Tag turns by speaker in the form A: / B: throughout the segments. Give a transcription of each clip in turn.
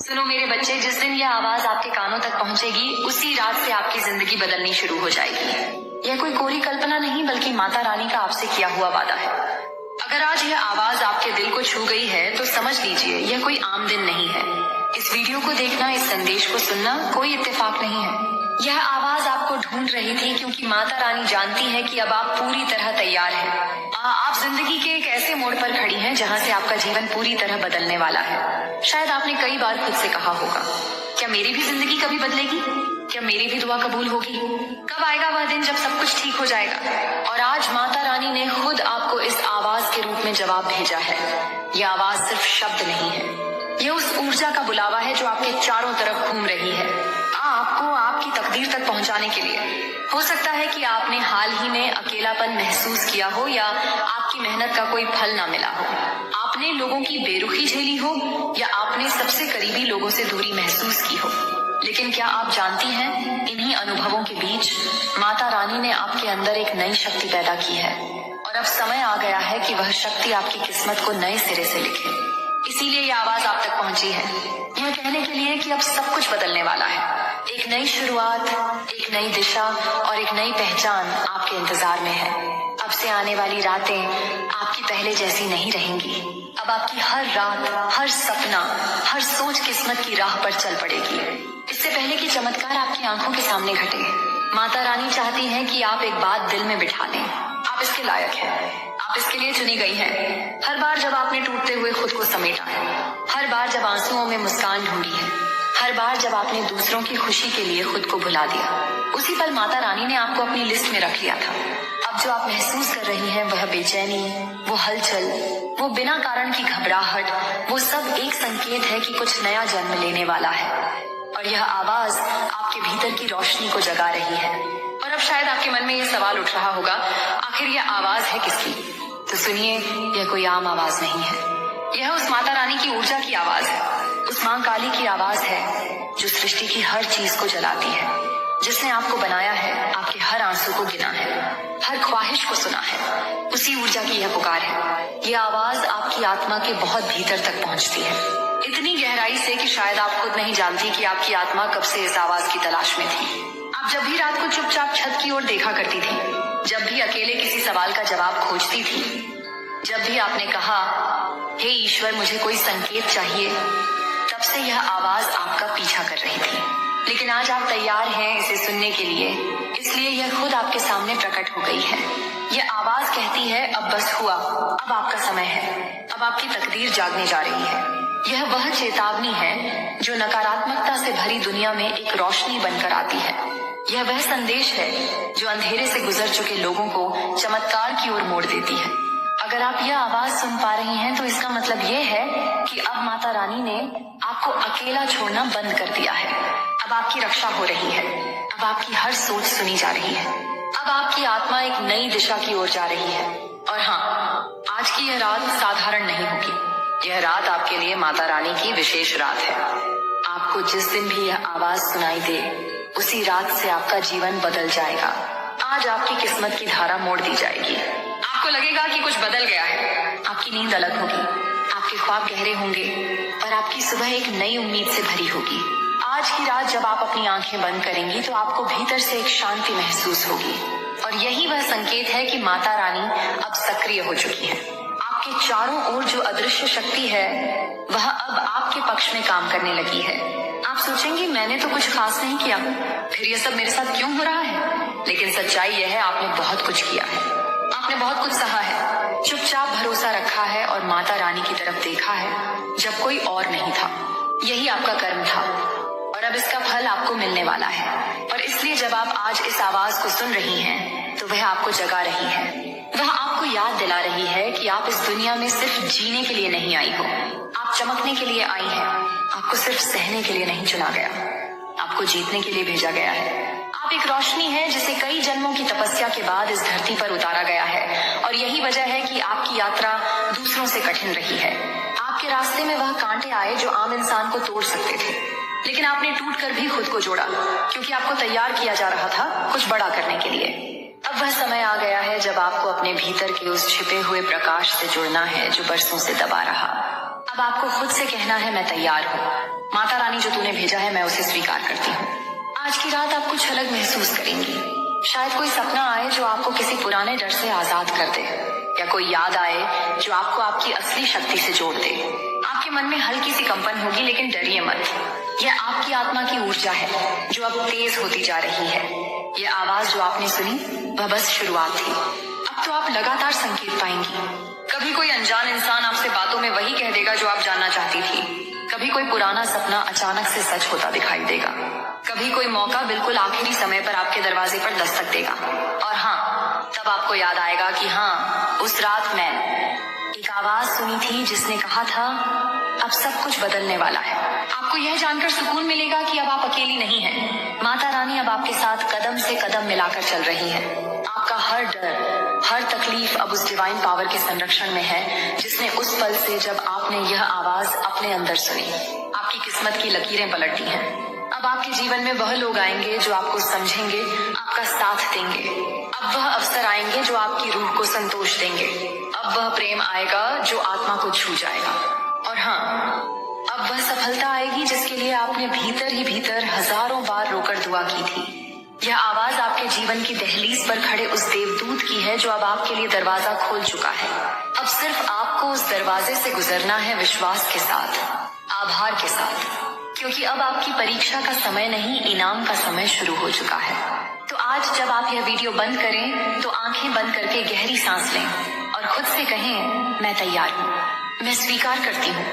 A: सुनो मेरे बच्चे, जिस दिन यह आवाज आपके कानों तक पहुंचेगी उसी रात से आपकी जिंदगी बदलनी शुरू हो जाएगी। यह कोई कोरी कल्पना नहीं बल्कि माता रानी का आपसे किया हुआ वादा है। अगर आज यह आवाज आपके दिल को छू गई है तो समझ लीजिए यह कोई आम दिन नहीं है। इस वीडियो को देखना, इस संदेश को सुनना कोई इत्तेफाक नहीं है। यह आवाज आपको ढूंढ रही थी क्योंकि माता रानी जानती है कि अब आप पूरी तरह तैयार हैं। आप जिंदगी के एक ऐसे मोड़ पर खड़ी हैं जहां से आपका जीवन पूरी तरह बदलने वाला है। शायद आपने कई बार खुद से कहा होगा, क्या मेरी भी जिंदगी कभी बदलेगी? क्या मेरी भी दुआ कबूल होगी? कब आएगा वह दिन जब सब कुछ ठीक हो जाएगा? और आज माता रानी ने खुद आपको इस आवाज के रूप में जवाब भेजा है। यह आवाज सिर्फ शब्द नहीं है, यह उस ऊर्जा का बुलावा है जो आपके चारों तरफ घूम रही है, आपको आपकी तकदीर तक पहुंचाने के लिए। हो सकता है कि आपने हाल ही में अकेलापन महसूस किया हो या आपकी मेहनत का कोई फल ना मिला हो। आपने लोगों की बेरुखी झेली हो या आपने सबसे करीबी लोगों से दूरी महसूस की हो। लेकिन क्या आप जानती हैं, इन्हीं अनुभवों के बीच माता रानी ने आपके अंदर एक नई शक्ति पैदा की है और अब समय आ गया है कि वह शक्ति आपकी किस्मत को नए सिरे से लिखे। इसीलिए यह आवाज आप तक पहुंची है, यह कहने के लिए कि अब सब कुछ बदलने वाला है। एक नई शुरुआत, एक नई दिशा और एक नई पहचान आपके इंतजार में है। अब से आने वाली रातें आपकी पहले जैसी नहीं रहेंगी। अब आपकी हर रात, हर सपना, हर सोच किस्मत की राह पर चल पड़ेगी। इससे पहले कि चमत्कार आपकी आंखों के सामने घटे, माता रानी चाहती है कि आप एक बात दिल में बिठा लें, आप इसके लायक हैं, आप इसके लिए चुनी गई हैं। हर बार जब आपने टूटते हुए खुद को समेटा है, हर बार जब आंसुओं में मुस्कान ढूंढी है, हर बार जब आपने दूसरों की खुशी के लिए खुद को भुला दिया, उसी पल माता रानी ने आपको अपनी लिस्ट में रख लिया था। अब जो आप महसूस कर रही हैं, वह बेचैनी, वो हलचल, वो बिना कारण की घबराहट, वो सब एक संकेत है कि कुछ नया जन्म लेने वाला है। और यह आवाज आपके भीतर की रोशनी को जगा रही है। और अब शायद आपके मन में ये सवाल उठ रहा होगा, आखिर यह आवाज है किसकी? तो सुनिए, यह कोई आम आवाज नहीं है, यह उस माता रानी की ऊर्जा की आवाज है, उस मां काली की आवाज है जो सृष्टि की हर चीज को जलाती है, जिसने आपको बनाया है, आपके हर आंसू को गिना है, हर ख्वाहिश को सुना है। उसी ऊर्जा की यह पुकार है। यह आवाज आपकी आत्मा के बहुत भीतर तक पहुंचती है, इतनी गहराई से कि शायद आप खुद नहीं जानती कि आपकी आत्मा कब से इस आवाज की तलाश में थी। आप जब भी रात को चुपचाप छत की ओर देखा करती थी, जब भी अकेले किसी सवाल का जवाब खोजती थी, जब भी आपने कहा, हे ईश्वर मुझे कोई संकेत चाहिए, तब से यह आवाज आपका पीछा कर रही थी। लेकिन आज आप तैयार हैं इसे सुनने के लिए, इसलिए यह खुद आपके सामने प्रकट हो गई है। यह आवाज कहती है, अब बस हुआ, अब आपका समय है, अब आपकी तकदीर जागने जा रही है। यह वह चेतावनी है जो नकारात्मकता से भरी दुनिया में एक रोशनी बनकर आती है। यह वह संदेश है जो अंधेरे से गुजर चुके लोगों को चमत्कार की ओर मोड़ देती है। अगर आप यह आवाज सुन पा रही हैं तो इसका मतलब यह है कि अब माता रानी ने आपको अकेला छोड़ना बंद कर दिया है। अब आपकी रक्षा हो रही है, अब आपकी हर सोच सुनी जा रही है, अब आपकी आत्मा एक नई दिशा की ओर जा रही है। और हाँ, आज की यह रात साधारण नहीं होगी, यह रात आपके लिए माता रानी की विशेष रात है। आपको जिस दिन भी यह आवाज सुनाई दे, उसी रात से आपका जीवन बदल जाएगा। आज आपकी किस्मत की धारा मोड़ दी जाएगी। आपको लगेगा कि कुछ बदल गया है, आपकी नींद अलग होगी, आपके ख्वाब गहरे होंगे और आपकी सुबह एक नई उम्मीद से भरी होगी। आज की रात जब आप अपनी आंखें बंद करेंगी तो आपको भीतर से एक शांति महसूस होगी और यही वह संकेत है कि माता रानी अब सक्रिय हो चुकी है। आपके चारों ओर जो अदृश्य शक्ति है वह अब आपके पक्ष में काम करने लगी है। आप सोचेंगे, मैंने तो कुछ खास नहीं किया, फिर यह सब मेरे साथ क्यों हो रहा है? लेकिन सच्चाई यह है, आपने बहुत कुछ किया है, आपने बहुत कुछ सहा है, चुपचाप भरोसा रखा है और माता रानी की तरफ देखा है जब कोई और नहीं था। यही आपका कर्म था और अब इसका फल आपको मिलने वाला है। और इसलिए जब आप आज इस आवाज को सुन रही हैं तो वह आपको जगा रही है, वह आपको याद दिला रही है कि आप इस दुनिया में सिर्फ जीने के लिए नहीं आई हो, आप चमकने के लिए आई हैं। आपको सिर्फ सहने के लिए नहीं चुना गया, आपको जीतने के लिए भेजा गया है। आप एक रोशनी है जिसे कई जन्मों की तपस्या के बाद इस धरती पर उतारा गया है और यही वजह है कि आपकी यात्रा दूसरों से कठिन रही है। आपके रास्ते में वह कांटे आए जो आम इंसान को तोड़ सकते थे, लेकिन आपने टूटकर भी खुद को जोड़ा क्योंकि आपको तैयार किया जा रहा था कुछ बड़ा करने के लिए। अब वह समय आ गया है जब आपको अपने भीतर के उस छिपे हुए प्रकाश से जुड़ना है जो बरसों से दबा रहा। अब आपको खुद से कहना है, मैं तैयार हूँ, माता रानी जो तूने भेजा है मैं उसे स्वीकार करती हूँ। आज की रात आप कुछ अलग महसूस करेंगी। शायद कोई सपना आए जो आपको किसी पुराने डर से आजाद कर दे, या कोई याद आए जो आपको आपकी असली शक्ति से जोड़ दे। आपके मन में हल्की सी कंपन होगी, लेकिन डरिए मत। यह आपकी आत्मा की ऊर्जा है जो अब तेज होती जा रही है। यह आवाज जो आपने सुनी वह बस शुरुआत थी। अब तो आप लगातार संकेत पाएंगी। कभी कोई अनजान इंसान आपसे बातों में वही कह देगा जो आप जानना चाहती थी। कभी कोई पुराना सपना अचानक से सच होता दिखाई देगा। कभी कोई मौका बिल्कुल आखिरी समय पर आपके दरवाजे पर दस्तक देगा। और हाँ, तब आपको याद आएगा कि हाँ, उस रात मैंने एक आवाज सुनी थी जिसने कहा था अब सब कुछ बदलने वाला है। आपको यह जानकर सुकून मिलेगा कि अब आप अकेली नहीं हैं। माता रानी अब आपके साथ कदम से कदम मिलाकर चल रही है। आपका हर डर, हर तकलीफ अब उस डिवाइन पावर के संरक्षण में है जिसने उस पल से जब आपने यह आवाज अपने अंदर सुनी आपकी किस्मत की लकीरें पलट दी हैं। अब आपके जीवन में वह लोग आएंगे जो आपको समझेंगे, आपका साथ देंगे। अब वह अवसर आएंगे जो आपकी रूह को संतोष देंगे। अब वह प्रेम आएगा जो आत्मा को छू जाएगा। और हाँ, अब वह सफलता आएगी जिसके लिए आपने भीतर ही भीतर हजारों बार रोकर दुआ की थी। यह आवाज आपके जीवन की दहलीज पर खड़े उस देवदूत की है जो अब आपके लिए दरवाजा खोल चुका है। अब सिर्फ आपको उस दरवाजे से गुजरना है विश्वास के साथ, आभार के साथ, क्योंकि अब आपकी परीक्षा का समय नहीं, इनाम का समय शुरू हो चुका है। तो आज जब आप यह वीडियो बंद करें तो आंखें बंद करके गहरी सांस लें और खुद से कहें मैं तैयार हूँ, मैं स्वीकार करती हूँ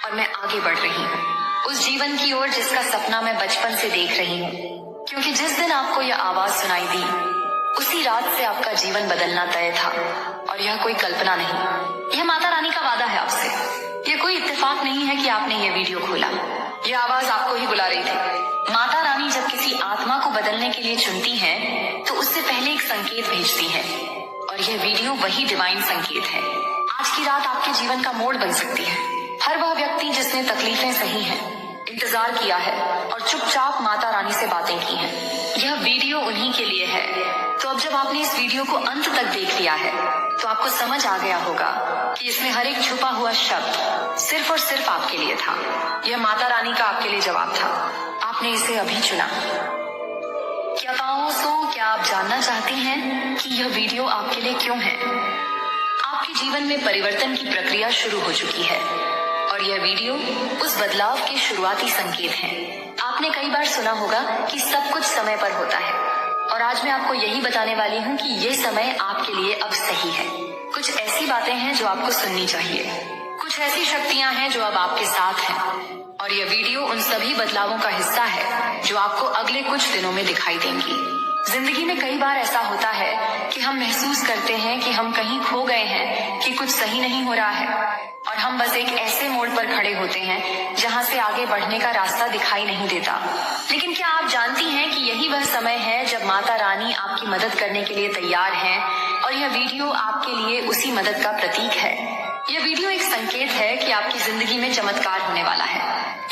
A: और मैं आगे बढ़ रही हूँ उस जीवन की ओर जिसका सपना मैं बचपन से देख रही हूँ। क्योंकि जिस दिन आपको यह आवाज सुनाई दी उसी रात से आपका जीवन बदलना तय था। और यह कोई कल्पना नहीं, यह माता रानी का वादा है आपसे। यह कोई इत्तेफाक नहीं है कि आपने यह वीडियो खोला। यह आवाज आपको ही बुला रही थी। माता रानी जब किसी आत्मा को बदलने के लिए चुनती हैं, तो उससे पहले एक संकेत भेजती है, और यह वीडियो वही डिवाइन संकेत है। आज की रात आपके जीवन का मोड़ बन सकती है। हर वह व्यक्ति जिसने तकलीफें सही हैं, इंतजार किया है और चुपचाप माता रानी से बातें की हैं, यह वीडियो उन्हीं के लिए है। तो अब जब आपने इस वीडियो को अंत तक देख लिया है तो आपको समझ आ गया होगा कि इसमें हर एक छुपा हुआ शब्द सिर्फ और सिर्फ आपके लिए था। यह माता रानी का आपके लिए जवाब था। आपने इसे अभी चुना। क्या क्या आप जानना चाहती हैं कि यह वीडियो आपके लिए क्यों है? आपके जीवन में परिवर्तन की प्रक्रिया शुरू हो चुकी है और यह वीडियो उस बदलाव के शुरुआती संकेत हैं। आपने कई बार सुना होगा कि सब कुछ समय पर होता है, और आज मैं आपको यही बताने वाली हूँ कि ये समय आपके लिए अब सही है। कुछ ऐसी बातें हैं जो आपको सुननी चाहिए, कुछ ऐसी शक्तियां हैं जो अब आपके साथ हैं, और यह वीडियो उन सभी बदलावों का हिस्सा है जो आपको अगले कुछ दिनों में दिखाई देंगी। जिंदगी में कई बार ऐसा होता है कि हम महसूस करते हैं कि हम कहीं खो गए हैं, कि कुछ सही नहीं हो रहा है, और हम बस एक ऐसे मोड़ पर खड़े होते हैं जहां से आगे बढ़ने का रास्ता दिखाई नहीं देता। लेकिन क्या आप जानती हैं कि यही वह समय है जब माता रानी आपकी मदद करने के लिए तैयार हैं, और यह वीडियो आपके लिए उसी मदद का प्रतीक है। यह वीडियो एक संकेत है कि आपकी जिंदगी में चमत्कार होने वाला है,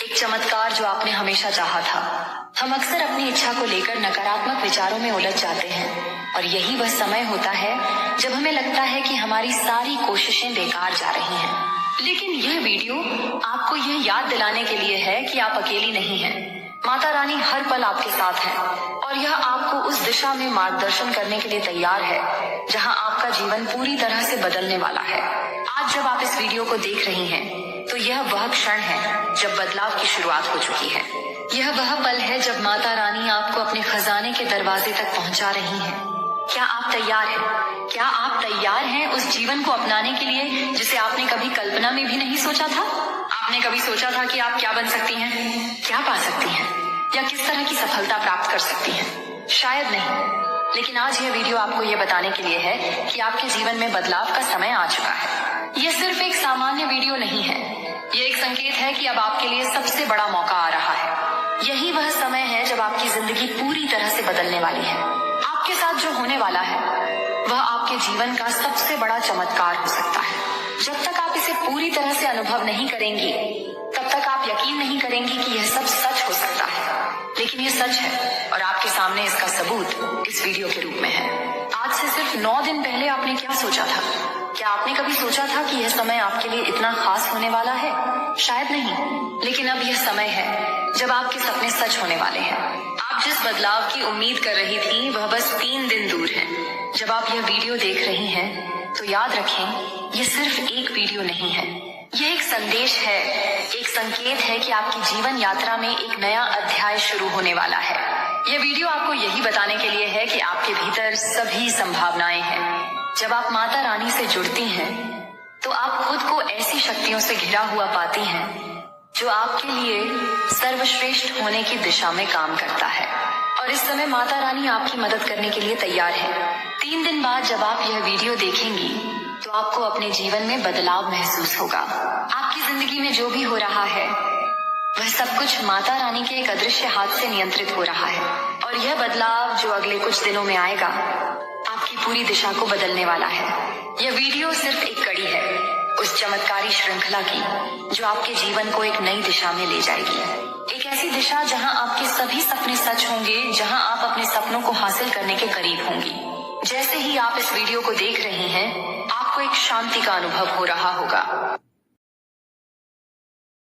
A: एक चमत्कार जो आपने हमेशा चाहा था। हम अक्सर अपनी इच्छा को लेकर नकारात्मक विचारों में उलझ जाते हैं, और यही वह समय होता है जब हमें लगता है कि हमारी सारी कोशिशें बेकार जा रही हैं। लेकिन यह वीडियो आपको यह याद दिलाने के लिए है कि आप अकेली नहीं हैं। माता रानी हर पल आपके साथ है, और यह आपको उस दिशा में मार्गदर्शन करने के लिए तैयार है जहां आपका जीवन पूरी तरह से बदलने वाला है। आज जब आप इस वीडियो को देख रही हैं, तो यह वह क्षण है जब बदलाव की शुरुआत हो चुकी है। यह वह पल है जब माता रानी आपको अपने खजाने के दरवाजे तक पहुंचा रही है। क्या आप तैयार हैं? क्या आप तैयार हैं उस जीवन को अपनाने के लिए जिसे आपने कभी कल्पना में भी नहीं सोचा था? आपने कभी सोचा था कि आप क्या बन सकती हैं, क्या पा सकती हैं, या किस तरह की सफलता प्राप्त कर सकती हैं? शायद नहीं। लेकिन आज यह वीडियो आपको यह बताने के लिए है कि आपके जीवन में बदलाव का समय आ चुका है। यह सिर्फ एक सामान्य वीडियो नहीं है, यह एक संकेत है कि अब आपके लिए सबसे बड़ा मौका आ रहा है। यही वह समय है जब आपकी जिंदगी पूरी तरह से बदलने वाली है। आपके साथ जो होने वाला है वह आपके जीवन का सबसे बड़ा चमत्कार हो सकता है। जब तक आप इसे पूरी तरह से अनुभव नहीं करेंगी, तब तक आप यकीन नहीं करेंगी कि यह सब सच हो सकता है। लेकिन यह सच है, और आपके सामने इसका सबूत इस वीडियो के रूप में है। आज से सिर्फ 9 दिन पहले आपने क्या सोचा था? क्या आपने कभी सोचा था कि यह समय आपके लिए इतना खास होने वाला है? शायद नहीं, लेकिन अब यह समय है जब आपके सपने सच होने वाले हैं। आप जिस बदलाव की उम्मीद कर रही थी वह बस 3 दिन दूर है। जब आप यह वीडियो देख रही हैं, तो याद रखें, यह सिर्फ एक वीडियो नहीं है। यह एक संदेश है, एक संकेत है कि आपकी जीवन यात्रा में एक नया अध्याय शुरू होने वाला है। यह वीडियो आपको यही बताने के लिए है कि आपके भीतर सभी संभावनाएं हैं। जब आप माता रानी से जुड़ती हैं, तो आप खुद को ऐसी शक्तियों से घिरा हुआ पाती हैं जो आपके लिए सर्वश्रेष्ठ होने की दिशा में काम करता है। और इस समय माता रानी आपकी मदद करने के लिए तैयार है। 3 दिन बाद जब आप यह वीडियो देखेंगी, तो आपको अपने जीवन में बदलाव महसूस होगा। आपकी जिंदगी में जो भी हो रहा है, वह सब कुछ माता रानी के एक अदृश्य हाथ से नियंत्रित हो रहा है। और यह बदलाव जो अगले कुछ दिनों में आएगा, आपकी पूरी दिशा को बदलने वाला है। यह वीडियो सिर्फ एक कड़ी है उस चमत्कारी श्रृंखला की, जो आपके जीवन को एक नई दिशा में ले जाएगी। एक ऐसी दिशा जहां आपके सभी सपने सच होंगे, जहां आप अपने सपनों को हासिल करने के करीब होंगी। जैसे ही आप इस वीडियो को देख रहे हैं, आपको एक शांति का अनुभव हो रहा होगा।